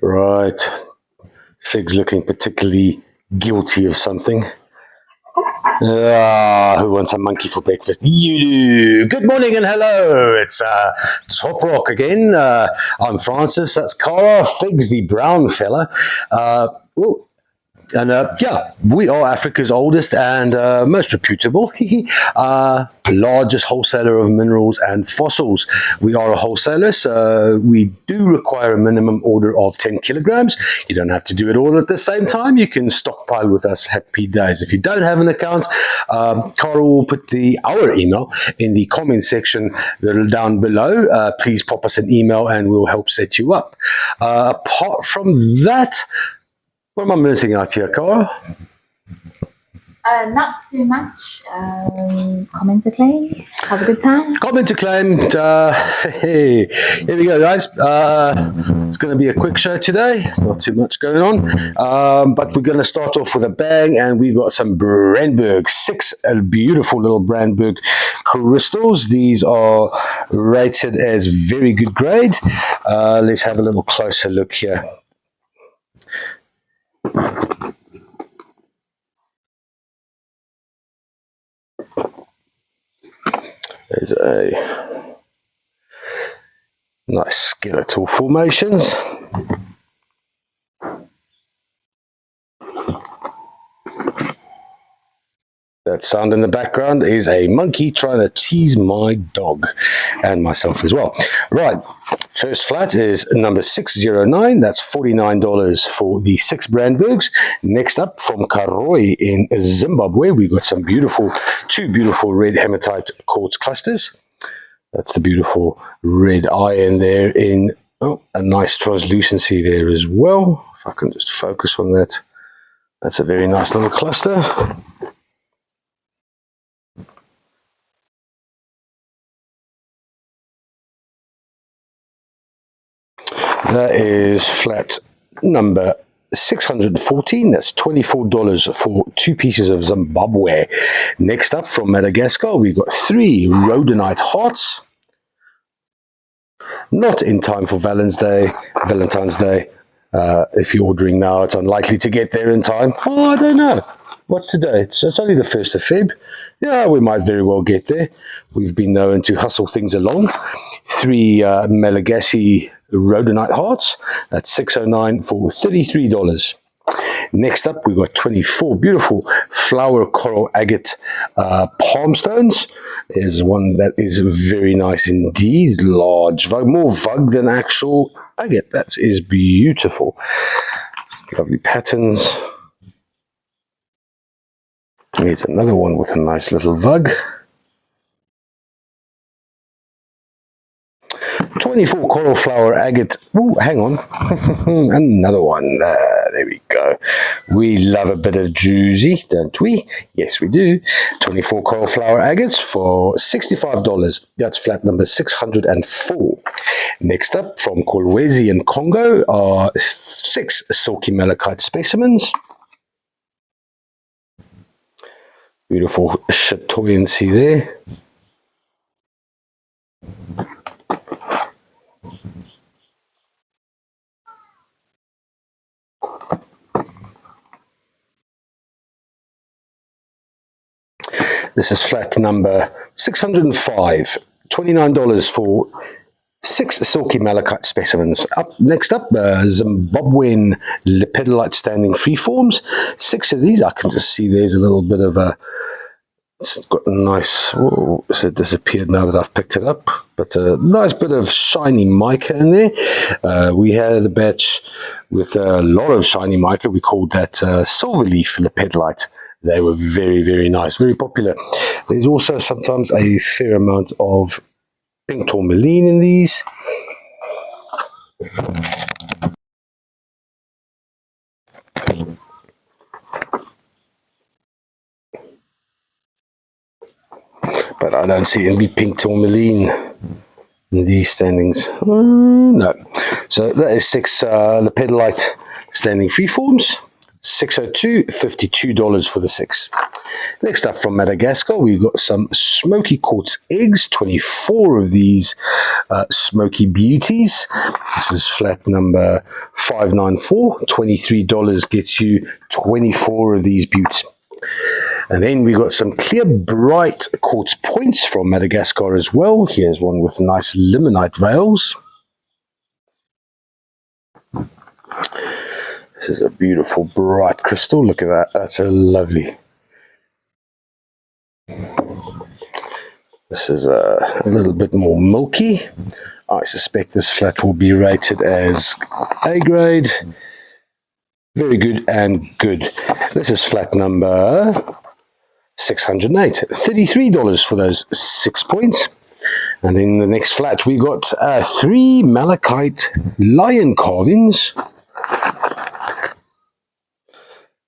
Right. Fig's looking particularly guilty of something. Who wants a monkey for breakfast? You do. Good morning and hello. It's Top Rock again. I'm Francis. That's Cara. Fig's the brown fella. And yeah, we are Africa's oldest and most reputable, largest wholesaler of minerals and fossils. We are a wholesaler, so we do require a minimum order of 10 kilograms. You don't have to do it all at the same time. You can stockpile with us. Happy days. If you don't have an account, Cara will put our email in the comment section down below. Please pop us an email and we'll help set you up. Apart from that, what am I missing out here, Cara? Not too much. Comment to claim. Have a good time. Comment to claim. Hey, here we go, guys. It's going to be a quick show today. Not too much going on. But we're going to start off with a bang, and we've got some Brandberg, 6 beautiful little Brandberg crystals. These are rated as very good grade. Let's have a little closer look here. There's a nice skeletal formations. That sound in the background is a monkey trying to tease my dog and myself as well. Right, first flat is number 609. That's $49 for the 6 Brandbergs. Next up from Karoi in Zimbabwe, we got some two beautiful red hematite quartz clusters. That's the beautiful red iron there in a nice translucency there as well. If I can just focus on that. That's a very nice little cluster. That is flat number 614. That's $24 for 2 pieces of Zimbabwe. Next up from Madagascar, we've got 3 rhodonite hearts. Not in time for Valentine's Day. If you're ordering now, it's unlikely to get there in time. Oh, I don't know. What's today? So it's only the 1st of Feb. Yeah, we might very well get there. We've been known to hustle things along. 3 Malagasy rhodonite hearts. That's $609 for $33. Next up, we've got 24 beautiful flower coral agate palm stones. There's one that is very nice indeed, large, more vug than actual agate. That is beautiful. Lovely patterns. Here's another one with a nice little vug. 24 coral flower agate. Oh, hang on. Another one. There we go. We love a bit of juicy, don't we? Yes, we do. 24 coral flower agates for $65. That's flat number 604. Next up, from Kolwezi in Congo, are 6 silky malachite specimens. Beautiful chatoyancy there. This is flat number 605, $29 for 6 silky malachite specimens. Next up, Zimbabwean lepidolite standing freeforms. 6 of these. I can just see there's a little bit of a, it's got a nice, it's disappeared now that I've picked it up, but a nice bit of shiny mica in there. We had a batch with a lot of shiny mica. We called that silverleaf lepidolite. They were very, very nice, very popular. There's also sometimes a fair amount of pink tourmaline in these. But I don't see any pink tourmaline in these standings. No. So that is 6 lepidolite standing freeforms. 602, $52 for the 6. Next up from Madagascar, we've got some smoky quartz eggs, 24 of these smoky beauties. This is flat number 594, $23 gets you 24 of these beauts. And then we got some clear, bright quartz points from Madagascar as well. Here's one with nice limonite veils. This is a beautiful, bright crystal. Look at that. That's a lovely. This is a little bit more milky. I suspect this flat will be rated as A grade. Very good and good. This is flat number 608, $33 for those 6 points. And in the next flat, we got 3 malachite lion carvings.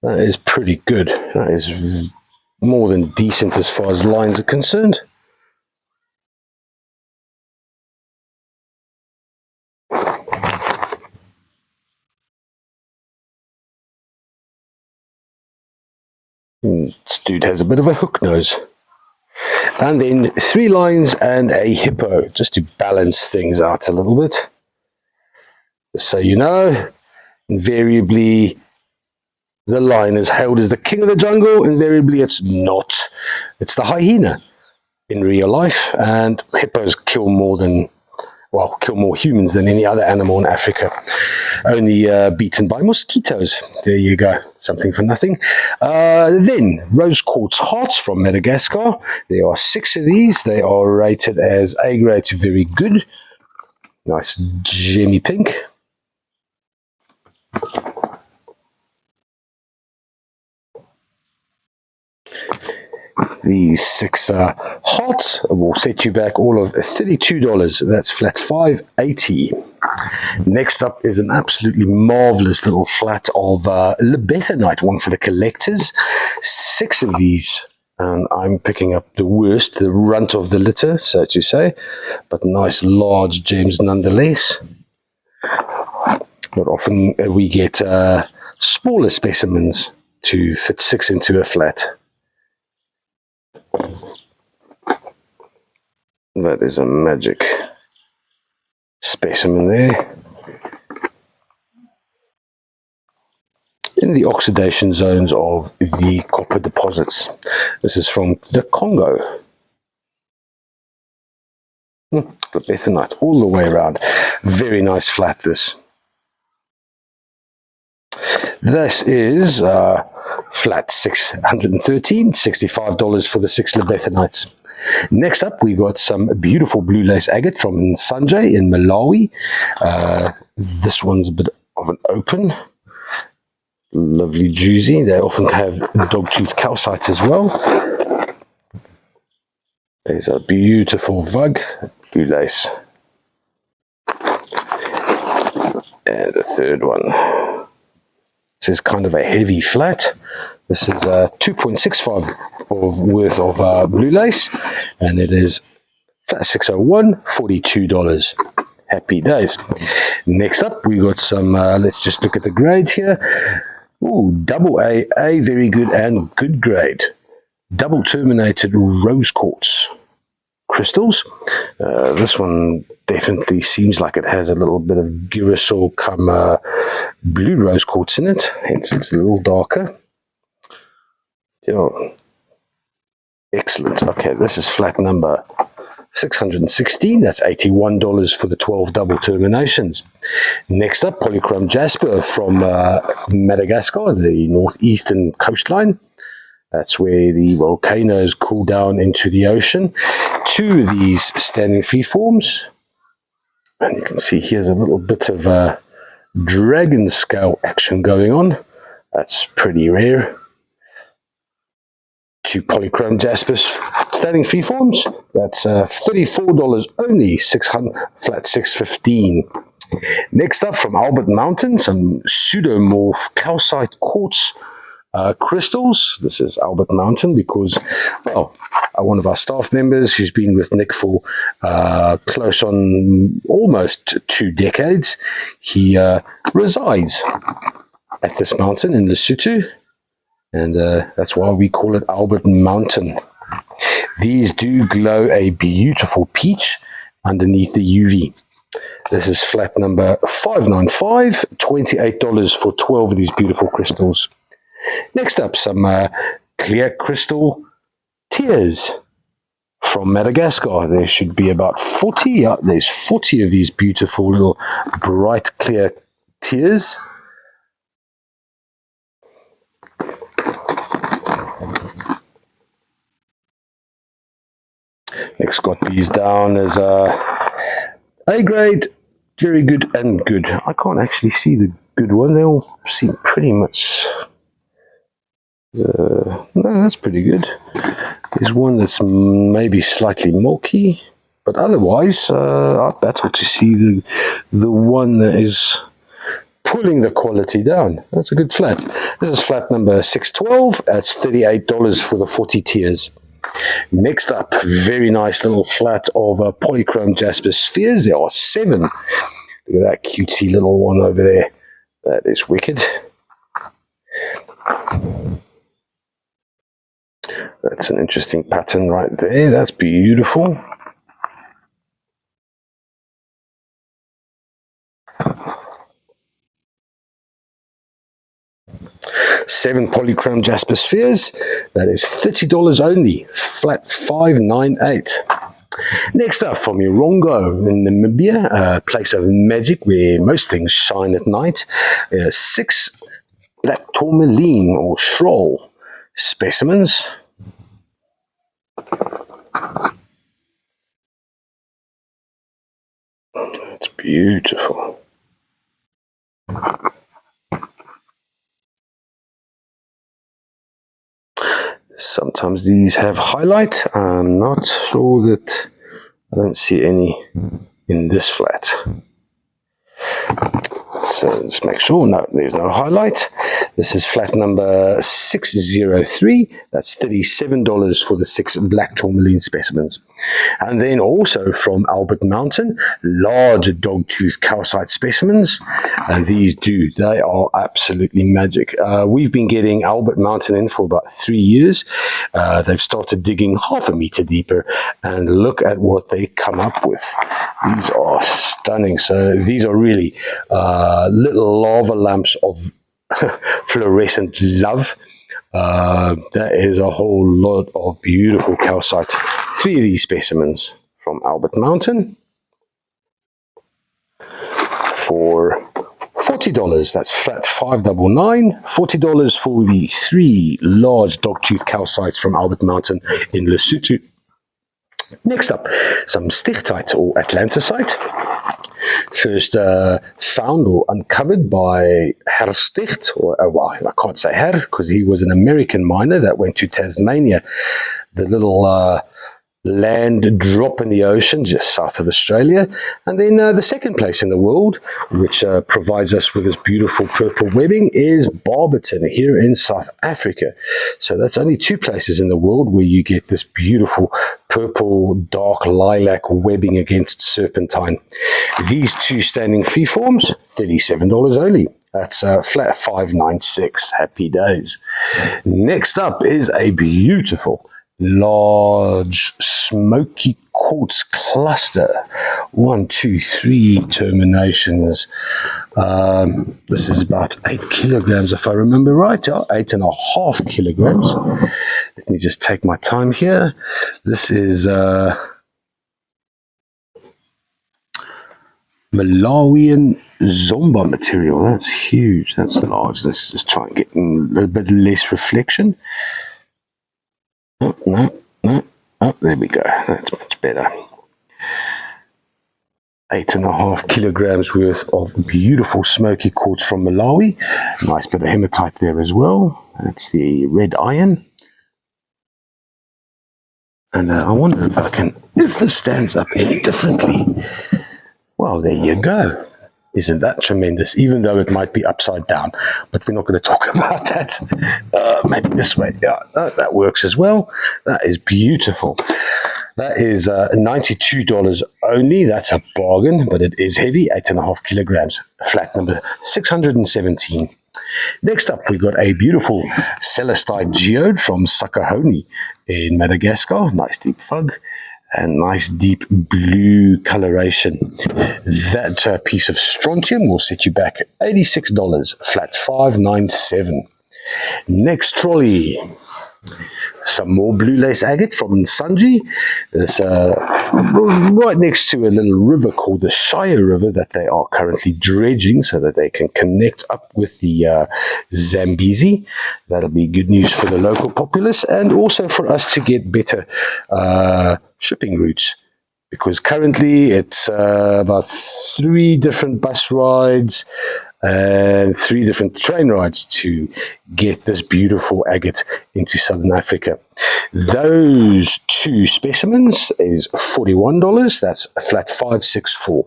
That is pretty good. That is more than decent as far as lines are concerned. This dude has a bit of a hook nose. And then 3 lions and a hippo, just to balance things out a little bit. So you know, invariably the lion is hailed as the king of the jungle. Invariably it's not. It's the hyena in real life, and hippos kill more humans than any other animal in Africa. Only beaten by mosquitoes. There you go. Something for nothing. Then, rose quartz hearts from Madagascar. There are 6 of these. They are rated as A grade to very good. Nice gemmy pink. These 6 hearts will set you back all of $32. That's flat 580. Next up is an absolutely marvelous little flat of libethenite, one for the collectors. 6 of these, and I'm picking up the worst, the runt of the litter, so to say, but nice large gems nonetheless. Not often we get smaller specimens to fit 6 into a flat. That is a magic specimen there. In the oxidation zones of the copper deposits. This is from the Congo. Libethenite all the way around. Very nice flat this. This is flat 613, $65 for the 6 libethenites. Next up, we got some beautiful blue lace agate from Nsanje in Malawi. This one's a bit of an open. Lovely juicy. They often have dogtooth calcite as well. There's a beautiful vug, blue lace. And the third one. This is kind of a heavy flat. This is 2.65 worth of blue lace, and it is flat 601, $42. Happy days. Next up, we got some, let's just look at the grade here. Ooh, double A, very good and good grade. Double terminated rose quartz crystals. This one definitely seems like it has a little bit of girasol come blue rose quartz in it. It's a little darker. Yeah. Excellent. Okay, this is flat number 616. That's $81 for the 12 double terminations. Next up, polychrome jasper from Madagascar, the northeastern coastline. That's where the volcanoes cool down into the ocean. 2 of these standing freeforms. And you can see here's a little bit of dragon scale action going on. That's pretty rare. 2 polychrome jaspers standing freeforms. That's $34 only, flat 615. Next up from Albert Mountain, some pseudomorph calcite quartz crystals. This is Albert Mountain because, well, one of our staff members who's been with Nick for close on almost 2 decades, he resides at this mountain in Lesotho, and that's why we call it Albert Mountain. These do glow a beautiful peach underneath the UV. This is flat number 595, $28 for 12 of these beautiful crystals. Next up, some clear crystal tears from Madagascar. There should be about 40. Yeah, there's 40 of these beautiful little bright clear tears. Next, got these down as A grade, very good and good. I can't actually see the good one. They all seem pretty much... no, that's pretty good. There's one that's maybe slightly milky, but otherwise, I'd battle to see the one that is pulling the quality down. That's a good flat. This is flat number 612. That's $38 for the 40 tiers. Next up, very nice little flat of polychrome jasper spheres. There are 7. Look at that cutesy little one over there. That is wicked. That's an interesting pattern right there. That's beautiful. Seven polychrome jasper spheres. That is $30 only. Flat 598. Next up, from Irongo in Namibia, a place of magic where most things shine at night. 6 black tourmaline or schroll specimens. It's beautiful. Sometimes these have highlight. I'm not sure that I don't see any in this flat. So let's make sure. No, there's no highlight. This is flat number 603. That's $37 for the 6 black tourmaline specimens. And then also from Albert Mountain, large dogtooth calcite specimens. And these they are absolutely magic. We've been getting Albert Mountain in for about 3 years. They've started digging half a meter deeper, and look at what they come up with. These are stunning. So these are really little lava lamps of fluorescent love. That is a whole lot of beautiful calcite. 3 of these specimens from Albert Mountain for $40. That's flat 599. $40 for the 3 large dogtooth calcites from Albert Mountain in Lesotho. Next up, some stichtite or atlantisite. First found or uncovered by Herr Sticht, or well, I can't say Herr because he was an American miner that went to Tasmania, the little land drop in the ocean just south of Australia. And then the second place in the world, which provides us with this beautiful purple webbing, is Barberton here in South Africa. So that's only 2 places in the world where you get this beautiful purple dark lilac webbing against serpentine. These 2 standing freeforms, $37 only. That's flat 596. Happy days. Next up is a beautiful large smoky quartz cluster. 1, 2, 3 terminations. This is about 8 kilograms if I remember right. 8.5 kilograms. Let me just take my time here. This is Malawian Zomba material. That's huge. That's large. Let's just try and get a little bit less reflection. Oh, no. Oh, there we go. That's much better. 8.5 kilograms worth of beautiful smoky quartz from Malawi. Nice bit of hematite there as well. That's the red iron. And I wonder if this stands up any differently. Well, there you go. Isn't that tremendous? Even though it might be upside down, but we're not going to talk about that. Maybe this way. Yeah, that works as well. That is beautiful. That is $92 only. That's a bargain, but it is heavy, 8.5 kilograms. Flat number 617. Next up, we got a beautiful celestite geode from Sakahoni in Madagascar. Nice deep fug and nice deep blue coloration. That piece of strontium will set you back $86, flat 597. Next trolley, some more blue lace agate from Sanji. It's right next to a little river called the Shire River that they are currently dredging so that they can connect up with the Zambezi. That'll be good news for the local populace and also for us to get better shipping routes. Because currently it's about 3 different bus rides and 3 different train rides to get this beautiful agate into Southern Africa. Those 2 specimens is $41. That's a flat 564.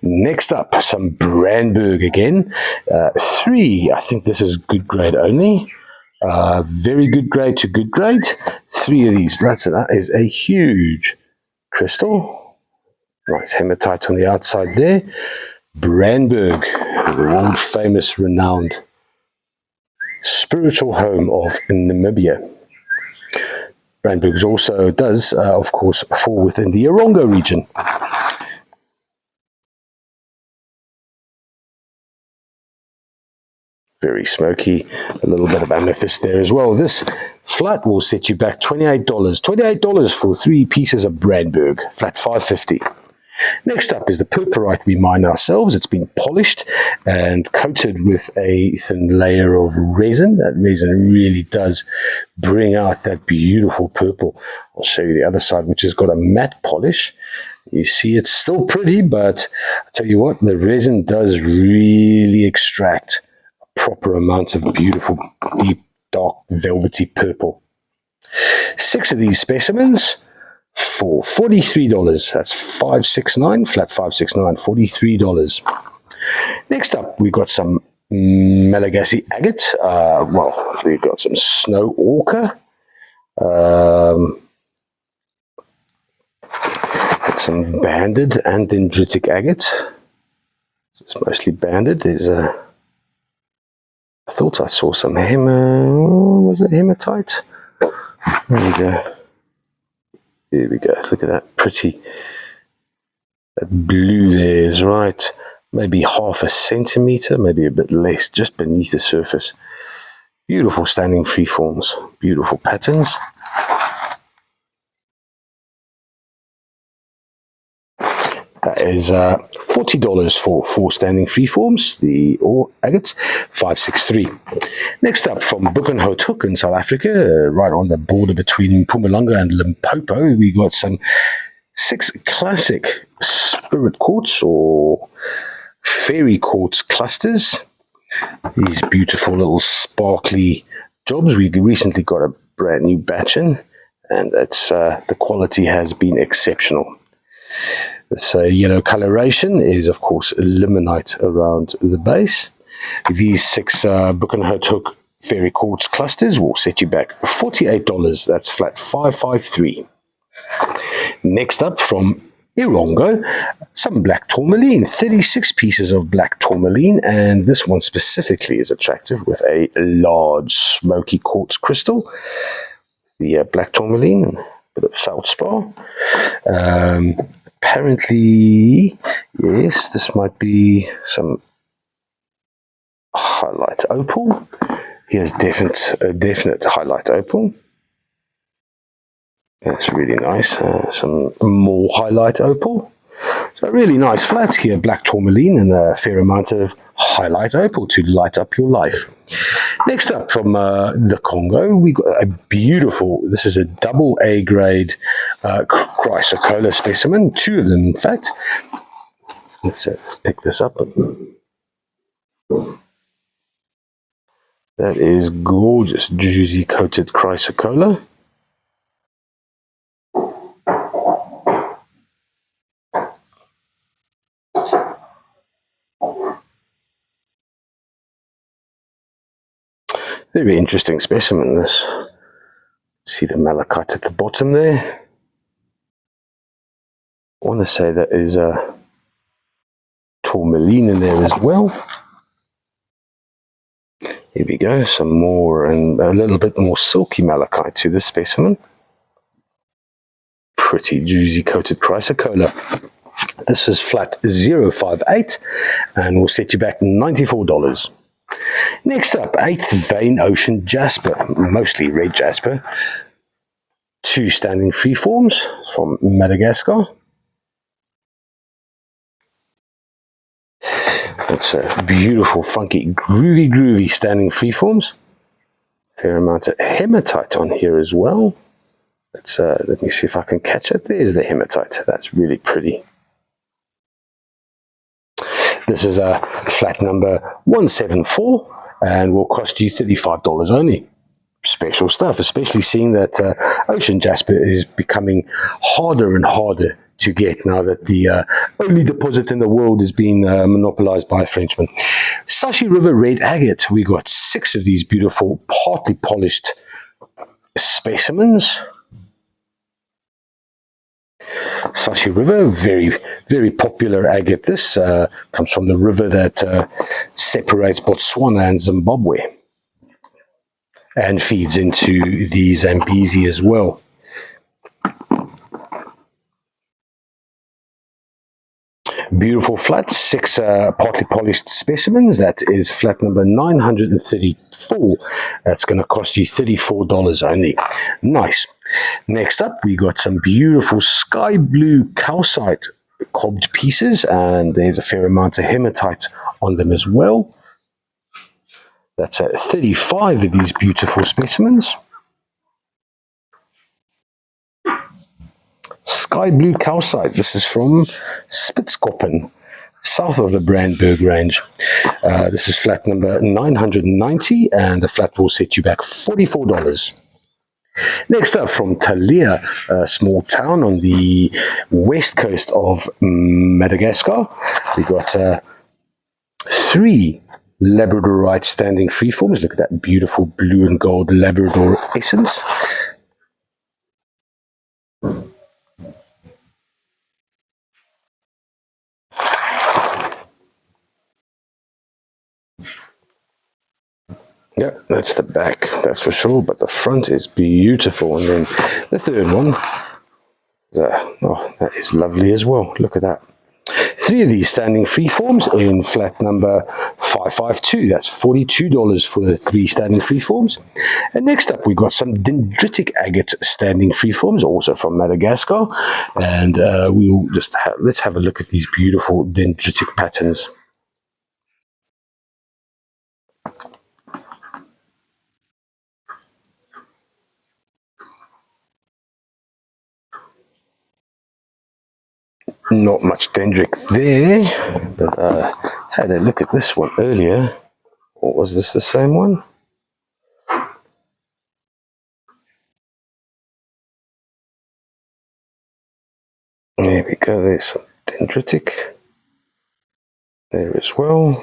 Next up, some Brandberg again. 3, I think this is good grade only. Very good grade to good grade. 3 of these. That is a huge crystal. Nice hematite on the outside there. Brandberg, the world famous, renowned spiritual home of Namibia. Brandberg also does, of course, fall within the Erongo region. Very smoky, a little bit of amethyst there as well. This flat will set you back $28. $28 for 3 pieces of Brandberg, flat 550. Next up is the purpurite we mine ourselves. It's been polished and coated with a thin layer of resin. That resin really does bring out that beautiful purple. I'll show you the other side, which has got a matte polish. You see it's still pretty, but I tell you what, the resin does really extract a proper amount of beautiful, deep, dark, velvety purple. 6 of these specimens for $43. That's 569, flat 569, $43. Next up, we got some Malagasy agate. We've got some snow ochre. Some banded and dendritic agate. So it's mostly banded. There's I thought I saw some was it hematite? There we go. Here we go. Look at that pretty. That blue there is right. Maybe half a centimeter, maybe a bit less, just beneath the surface. Beautiful standing freeforms. Beautiful patterns. That is $40 for 4 standing freeforms, the agate, 563. Next up, from Buchenhout in South Africa, right on the border between Mpumalanga and Limpopo, we got some 6 classic spirit quartz or fairy quartz clusters. These beautiful little sparkly jobs. We recently got a brand new batch in, and it's the quality has been exceptional. This yellow coloration is, of course, limonite around the base. These 6 Buchenhout fairy quartz clusters will set you back $48. That's flat 553. Next up, from Erongo, some black tourmaline, 36 pieces of black tourmaline, and this one specifically is attractive with a large smoky quartz crystal. The black tourmaline, a bit of feldspar. Apparently, yes, this might be some highlight opal. Here's a definite highlight opal. That's really nice. Some more highlight opal. So really nice flat here, black tourmaline and a fair amount of highlight opal to light up your life. Next up, from the Congo, we got a beautiful, this is a double A grade chrysocolla specimen, 2 of them in fact. Let's pick this up. That is gorgeous, juicy coated chrysocolla. Very interesting specimen, this. See the malachite at the bottom there. I want to say that is a tourmaline in there as well. Here we go, some more and a little bit more silky malachite to this specimen. Pretty juicy coated chrysocolla. This is flat 058 and will set you back $94. Next up, 8th vein ocean jasper, mostly red jasper. 2 standing freeforms from Madagascar. It's a beautiful, funky, groovy standing freeforms. Fair amount of hematite on here as well. Let me see if I can catch it. There's the hematite. That's really pretty. This is a flat number 174 and will cost you $35 only. Special stuff, especially seeing that ocean jasper is becoming harder and harder to get now that the only deposit in the world is being monopolized by a Frenchman. Sashi River red agate. We got 6 of these beautiful, partly polished specimens. Sashi River, very popular agate. This comes from the river that separates Botswana and Zimbabwe and feeds into the Zambezi as well. Beautiful flat, 6 partly polished specimens. That is flat number 934. That's going to cost you $34 only. Nice. Next up, we got some beautiful sky blue calcite cobbed pieces, and there's a fair amount of hematite on them as well. That's 35 of these beautiful specimens. Sky blue calcite. This is from Spitzkoppen, south of the Brandberg range. This is flat number 990, and the flat will set you back $44. Next up, from Talia, a small town on the west coast of Madagascar, we got 3 Labradorite standing freeforms. Look at that beautiful blue and gold Labrador essence. Yeah, that's the back, that's for sure, but the front is beautiful. And then the third one, that is lovely as well. Look at that. 3 of these standing freeforms in flat number 552. That's $42 for the 3 standing freeforms. And next up, we've got some dendritic agate standing freeforms, also from Madagascar. And we'll just let's have a look at these beautiful dendritic patterns. Not much dendritic there, but had a look at this one earlier. Or was this the same one? There we go, there's some dendritic there as well.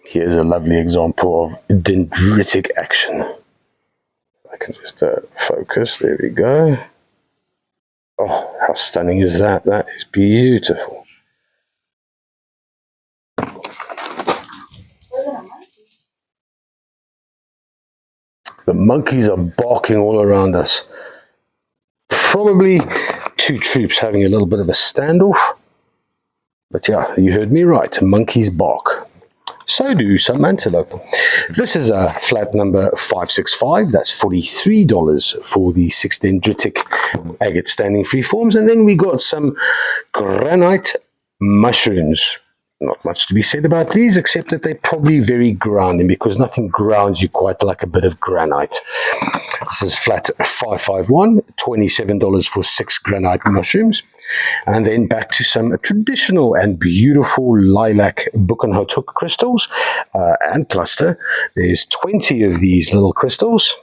Here's a lovely example of dendritic action. I can just focus, there we go. Oh, how stunning is that? That is beautiful. The monkeys are barking all around us. Probably 2 troops having a little bit of a standoff. But yeah, you heard me right. Monkeys bark. So do some antelope. This is a flat number 565. That's $43 for the 6 dendritic agate standing freeforms. And then we got some granite mushrooms. Not much to be said about these, except that they're probably very grounding, because nothing grounds you quite like a bit of granite. This is flat 551, $27 for 6 granite mushrooms. And then back to some traditional and beautiful lilac Buchenhout crystals and cluster. There's 20 of these little crystals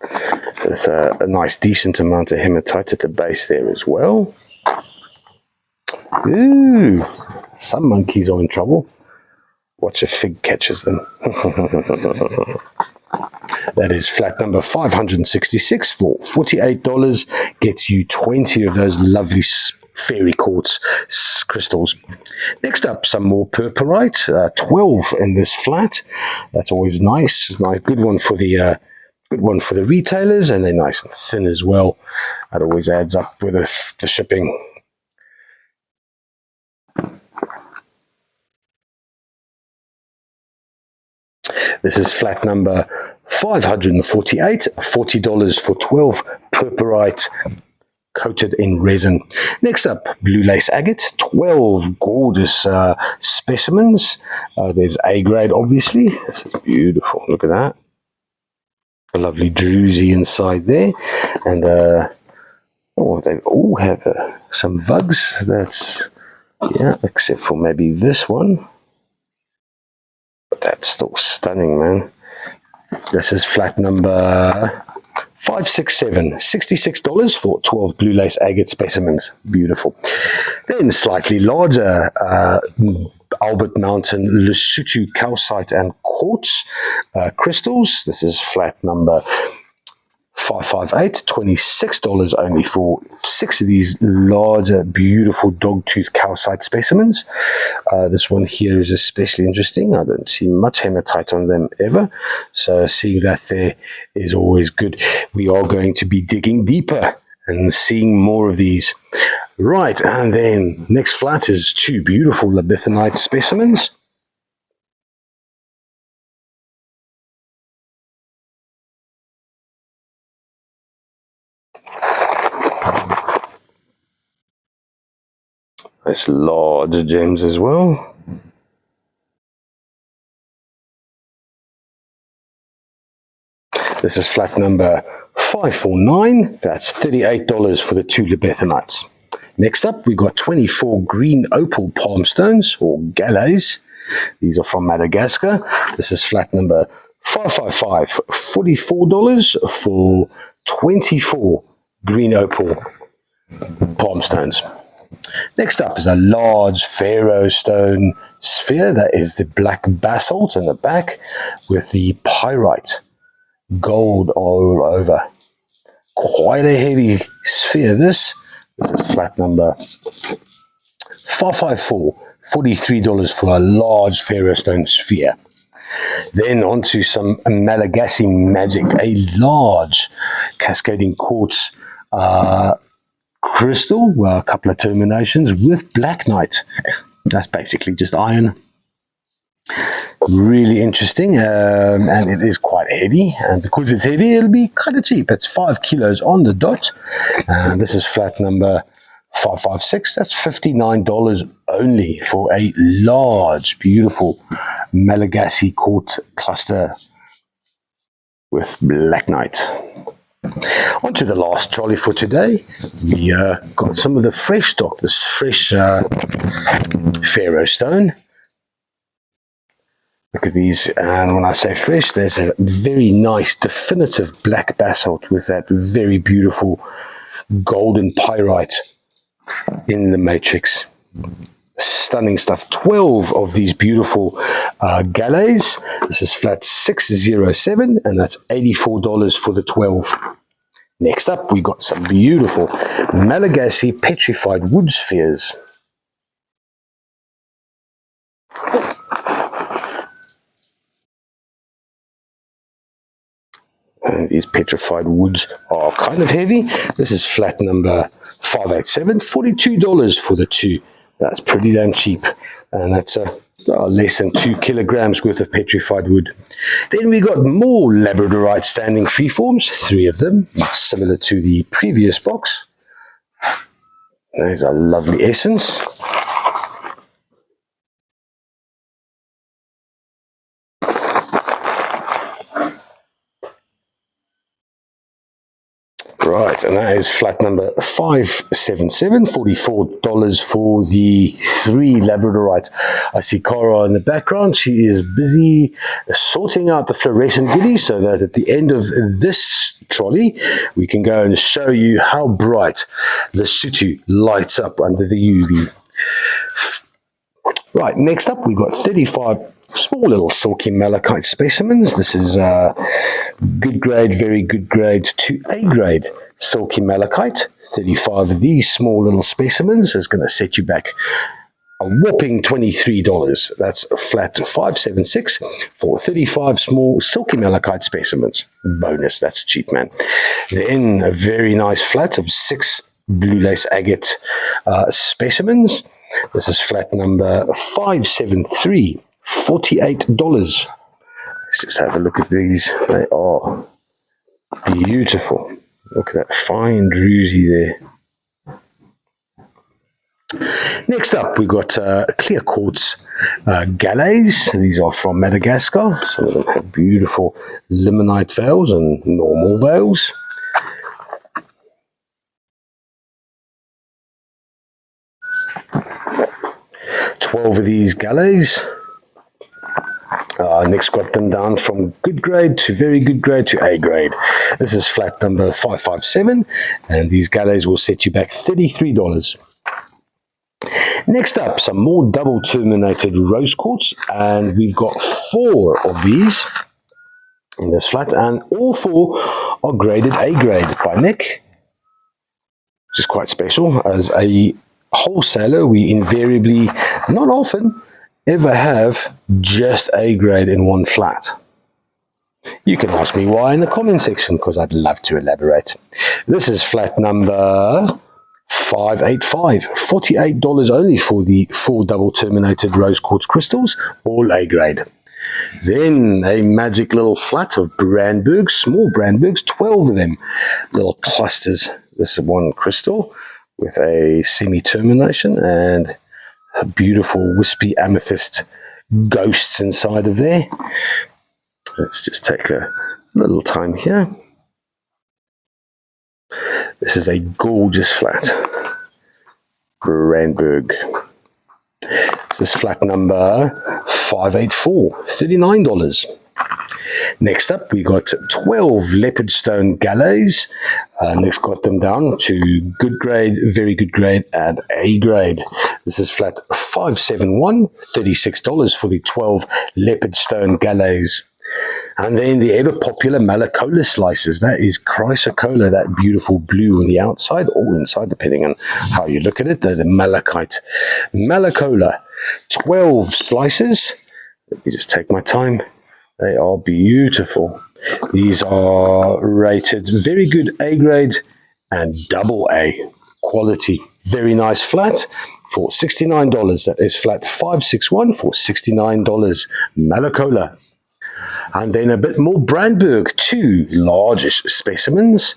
with a nice decent amount of hematite at the base there as well. Ooh, some monkeys are in trouble. Watch a fig catches them. That is flat number 566 for $48. Gets you 20 of those lovely fairy quartz crystals. Next up, some more purpurite, 12 in this flat. That's always nice. It's a nice, good one for the retailers, and they're nice and thin as well. That always adds up with the shipping. This is flat number 548, $40 for 12 purpurite coated in resin. Next up, blue lace agate, 12 gorgeous specimens. There's A grade, obviously. This is beautiful. Look at that. A lovely druzy inside there. And they all have some vugs. That's, yeah, except for maybe this one. But that's still stunning, man. This is flat number 567, $66 for 12 blue lace agate specimens. Beautiful. Then slightly larger Albert Mountain Lesotho calcite and quartz crystals. This is flat number 558, $26 only for 6 of these larger, beautiful dogtooth calcite specimens. This one here is especially interesting. I don't see much hematite on them ever, so seeing that there is always good. We are going to be digging deeper and seeing more of these. Right, and then next flat is 2 beautiful labithonite specimens. Nice large gems as well. This is flat number 549. That's $38 for the 2 labithonites. Next up, we got 24 green opal palm stones, or galets. These are from Madagascar. This is flat number 555, $44 for 24 green opal palm stones. Next up is a large pharaoh stone sphere. That is the black basalt in the back with the pyrite gold all over. Quite a heavy sphere, this. This is flat number 554, $43 for a large pharaoh stone sphere. Then onto some Malagasy magic, a large cascading quartz crystal, well, a couple of terminations with black knight. That's basically just iron. Really interesting, and it is quite heavy, and because it's heavy, it'll be kind of cheap. It's 5 kilos on the dot, and this is flat number 556. That's $59 only for a large, beautiful Malagasy quartz cluster with black knight. On to the last trolley for today. We got some of the fresh stock, this fresh pharaoh stone. Look at these, and when I say fresh, there's a very nice definitive black basalt with that very beautiful golden pyrite in the matrix. Stunning stuff. 12 of these beautiful galets. This is flat 607, and that's $84 for the 12. Next up, we got some beautiful Malagasy petrified wood spheres. And these petrified woods are kind of heavy. This is flat number 587, $42 for the 2. That's pretty damn cheap. And that's less than 2 kilograms worth of petrified wood. Then we got more labradorite standing freeforms, 3 of them, similar to the previous box. There's a lovely essence. Right, and that is flat number 577, $44 for the 3 labradorites. I see Cara in the background. She is busy sorting out the fluorescent goodies so that at the end of this trolley, we can go and show you how bright Lesotho lights up under the UV. Right, next up we've got 35 small little silky malachite specimens. This is good grade, very good grade to A grade silky malachite. 35 of these small little specimens is going to set you back a whopping $23. That's a flat 576 for 35 small silky malachite specimens. Bonus, that's cheap, man. Then a very nice flat of 6 blue lace agate specimens. This is flat number 573, $48. Let's just have a look at these. They are beautiful. Look at that fine druzy there. Next up, we've got clear quartz galets. These are from Madagascar. Some of them have beautiful limonite veils and normal veils. $12 of these galets. Next got them down from good grade to very good grade to A grade. This is flat number 557, and these galets will set you back $33. Next up, some more double terminated rose quartz, and we've got 4 of these in this flat, and all 4 are graded A grade by Nick, which is quite special. As a wholesaler, we invariably, not often, ever have just A grade in one flat. You can ask me why in the comment section, because I'd love to elaborate. This is flat number 585, $48 only for the 4 double terminated rose quartz crystals, all A grade. Then a magic little flat of Brandbergs, small Brandbergs, 12 of them, little clusters. This is one crystal with a semi-termination and a beautiful wispy amethyst ghosts inside of there. Let's just take a little time here. This is a gorgeous flat. Brandberg. This is flat number 584, $39. Next up, we got 12 leopard stone galets. Next got them down to good grade, very good grade, and A grade. This is flat 571, $36 for the 12 leopard stone galets. And then the ever popular Malacola slices. That is chrysocolla, that beautiful blue on the outside or inside, depending on how you look at it. The malachite. Malacola, 12 slices. Let me just take my time. They are beautiful. These are rated very good A grade and double A quality. Very nice flat for $69. That is flat 561 for $69. Malacola. And then a bit more Brandberg, 2 largish specimens.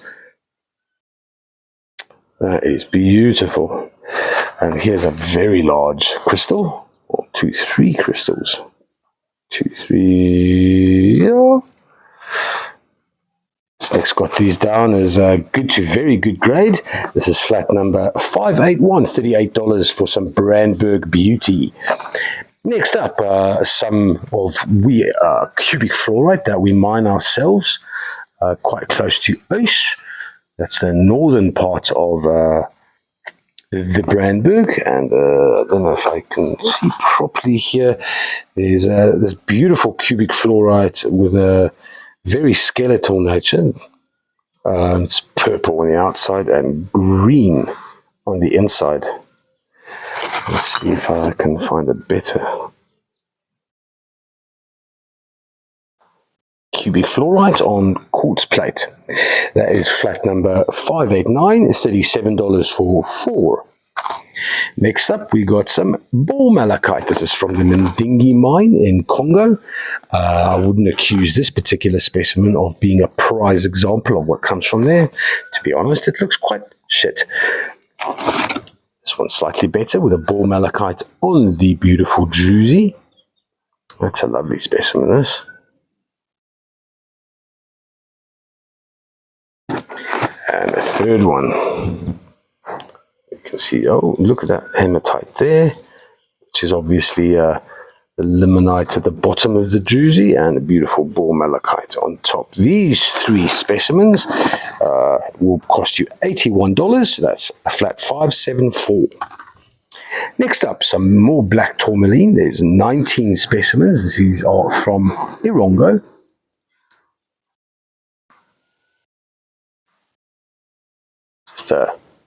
That is beautiful. And here's a very large crystal, or 2, 3 crystals. 2, 3, yeah. Next got these down as good to very good grade. This is flat number 581, $38 for some Brandberg beauty. Next up, some of cubic fluorite that we mine ourselves, quite close to Osh. That's the northern part of the Brandberg, and I don't know if I can see properly here. There's this beautiful cubic fluorite with a very skeletal nature. It's purple on the outside and green on the inside. Let's see if I can find a better cubic fluorite on quartz plate. That is flat number 589, $37 for 4. Next up, we got some ball malachite. This is from the Mndingi mine in Congo. I wouldn't accuse this particular specimen of being a prize example of what comes from there. To be honest, it looks quite shit. This one's slightly better with a ball malachite on the beautiful druzy. That's a lovely specimen, this. And the third one. You can see, oh, look at that hematite there, which is obviously the limonite at the bottom of the druzy and a beautiful ball malachite on top. These 3 specimens will cost you $81. That's a flat 574. Next up, some more black tourmaline. There's 19 specimens. These are from Irongo.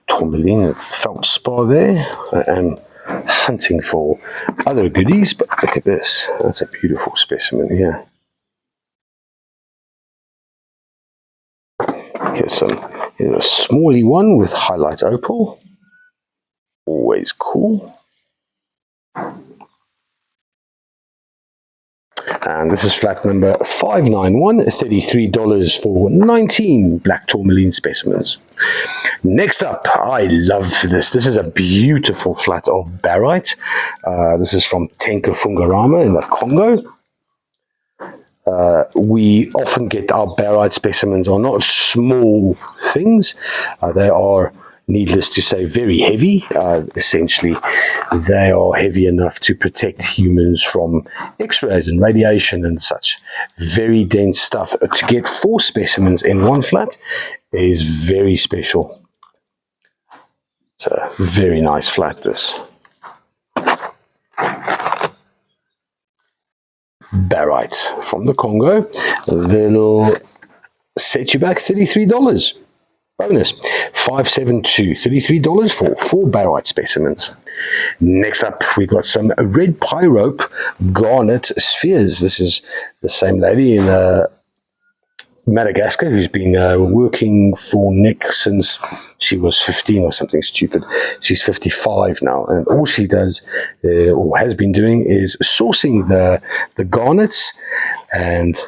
tourmaline feldspar there, and hunting for other goodies. But look at this, that's a beautiful specimen here. Here's a smally one with highlight opal, always cool. And this is flat number 591, $33 for 19 black tourmaline specimens. Next up, I love this. This is a beautiful flat of barite. This is from Tenke Fungarama in the Congo. We often get our barite specimens are not small things. They are, needless to say, very heavy. Essentially, they are heavy enough to protect humans from X-rays and radiation and such. Very dense stuff. To get 4 specimens in one flat is very special. It's a very nice flat, this. Barite from the Congo. That'll set you back $33. Bonus, 572, $33 for 4 barite specimens. Next up, we got some red pyrope garnet spheres. This is the same lady in Madagascar who's been working for Nick since she was 15 or something stupid. She's 55 now, and all she does or has been doing is sourcing the garnets and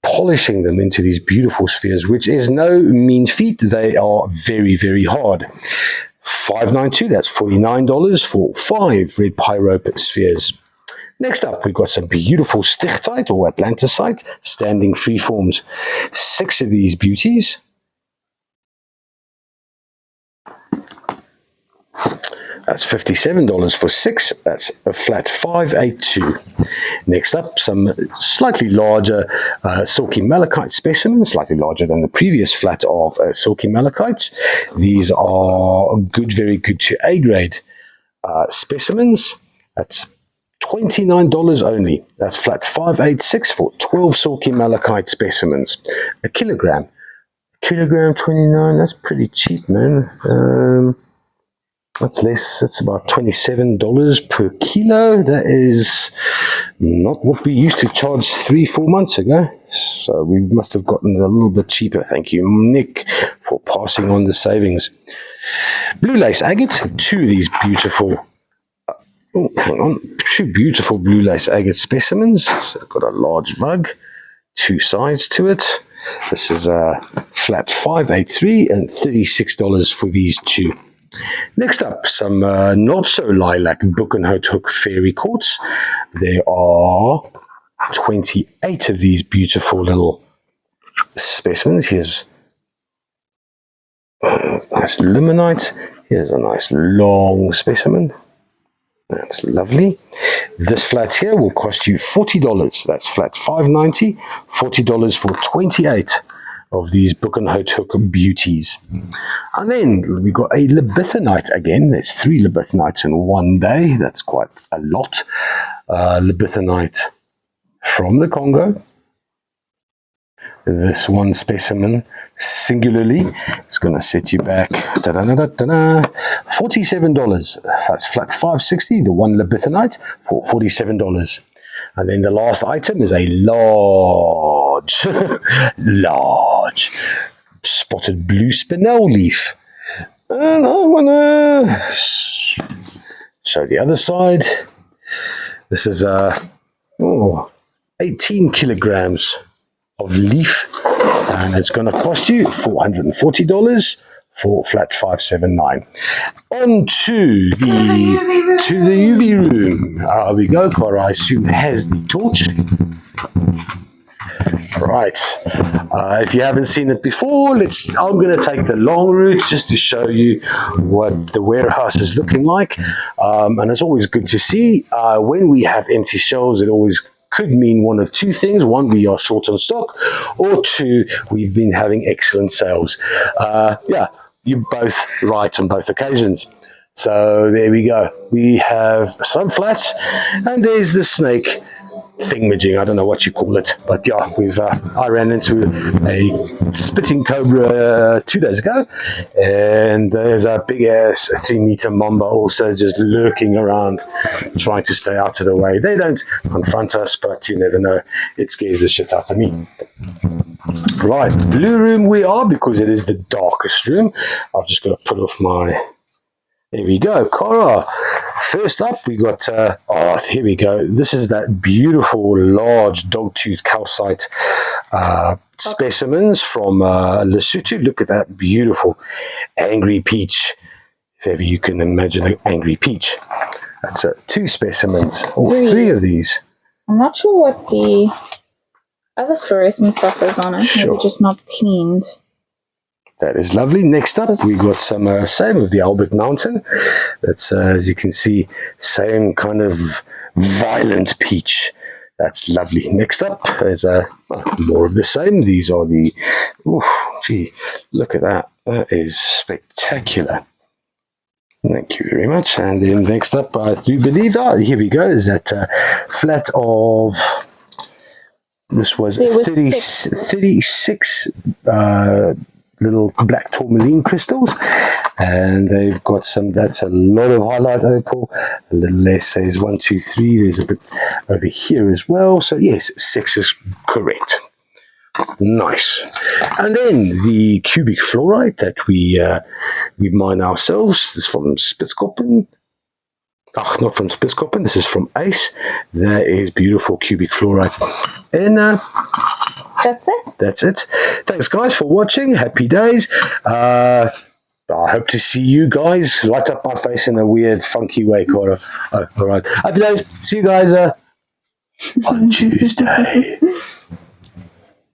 polishing them into these beautiful spheres, which is no mean feat. They are very, very hard. 592, that's $49 for 5 red pyrope spheres. Next up, we've got some beautiful stichtite or atlantisite standing freeforms. 6 of these beauties. That's $57 for 6. That's a flat 582. Next up, some slightly larger silky malachite specimens, slightly larger than the previous flat of silky malachites. These are good, very good to A grade specimens. That's $29 only. That's flat 586 for 12 silky malachite specimens. A kilogram. Kilogram 29, that's pretty cheap, man. That's less, that's about $27 per kilo. That is not what we used to charge 3-4 months ago. So we must have gotten a little bit cheaper. Thank you, Nick, for passing on the savings. Blue lace agate, 2 of these beautiful, oh, hang on, 2 beautiful blue lace agate specimens. So I've got a large vug, 2 sides to it. This is a flat 583 and $36 for these 2. Next up, some not-so-lilac book and hook fairy quartz. There are 28 of these beautiful little specimens. Here's a nice limonite. Here's a nice long specimen. That's lovely. This flat here will cost you $40. That's flat 590, $40 for 28 of these book and hook beauties. And then we got a libethenite again. There's 3 libethenites in one day. That's quite a lot. Libethenite from the Congo. This one specimen singularly is going to set you back $47. That's flat 560, the one libethenite for $47. And then the last item is a large, large spotted blue spinel leaf. And I want to show the other side. This is 18 kilograms of leaf, and it's going to cost you $440 for flat 579. On to the UV room. We go. Cora, I assume, has the torch. Right. If you haven't seen it before, I'm going to take the long route just to show you what the warehouse is looking like. And it's always good to see. When we have empty shelves, it always could mean one of 2 things. 1, we are short on stock, or 2, we've been having excellent sales. Yeah, you're both right on both occasions. So there we go. We have some flats, and there's the snake thingamajig, I don't know what you call it, but yeah, I ran into a spitting cobra 2 days ago, and there's a big ass 3-meter mamba also just lurking around, trying to stay out of the way. They don't confront us, but you never know, it scares the shit out of me. Right, blue room we are, because it is the darkest room. I've just got to put off my... There we go, Cora. First up, we got, here we go. This is that beautiful, large dogtooth calcite specimens from Lesotho. Look at that beautiful angry peach, if ever you can imagine an angry peach. That's 2 specimens, or 3 of these. I'm not sure what the other fluorescent stuff is on it. Sure. Maybe just not cleaned. That is lovely. Next up, we got some same of the Albert Mountain. That's, as you can see, same kind of violent peach. That's lovely. Next up is more of the same. These are the... gee, look at that. That is spectacular. Thank you very much. And then next up, I do believe, here we go, is that flat of... This was 36 little black tourmaline crystals, and they've got some, that's a lot of highlight opal, a little less, there's 1, 2, 3, there's a bit over here as well, so yes, 6 is correct. Nice. And then the cubic fluorite that we mine ourselves, this is from Spitzkoppen. Not from Spitzkoppen, this is from Ace. That is beautiful cubic fluorite. And that's it. That's it. Thanks, guys, for watching. Happy days. I hope to see you guys. Light up my face in a weird, funky way, Cora. All right. Happy days. See you guys on Tuesday.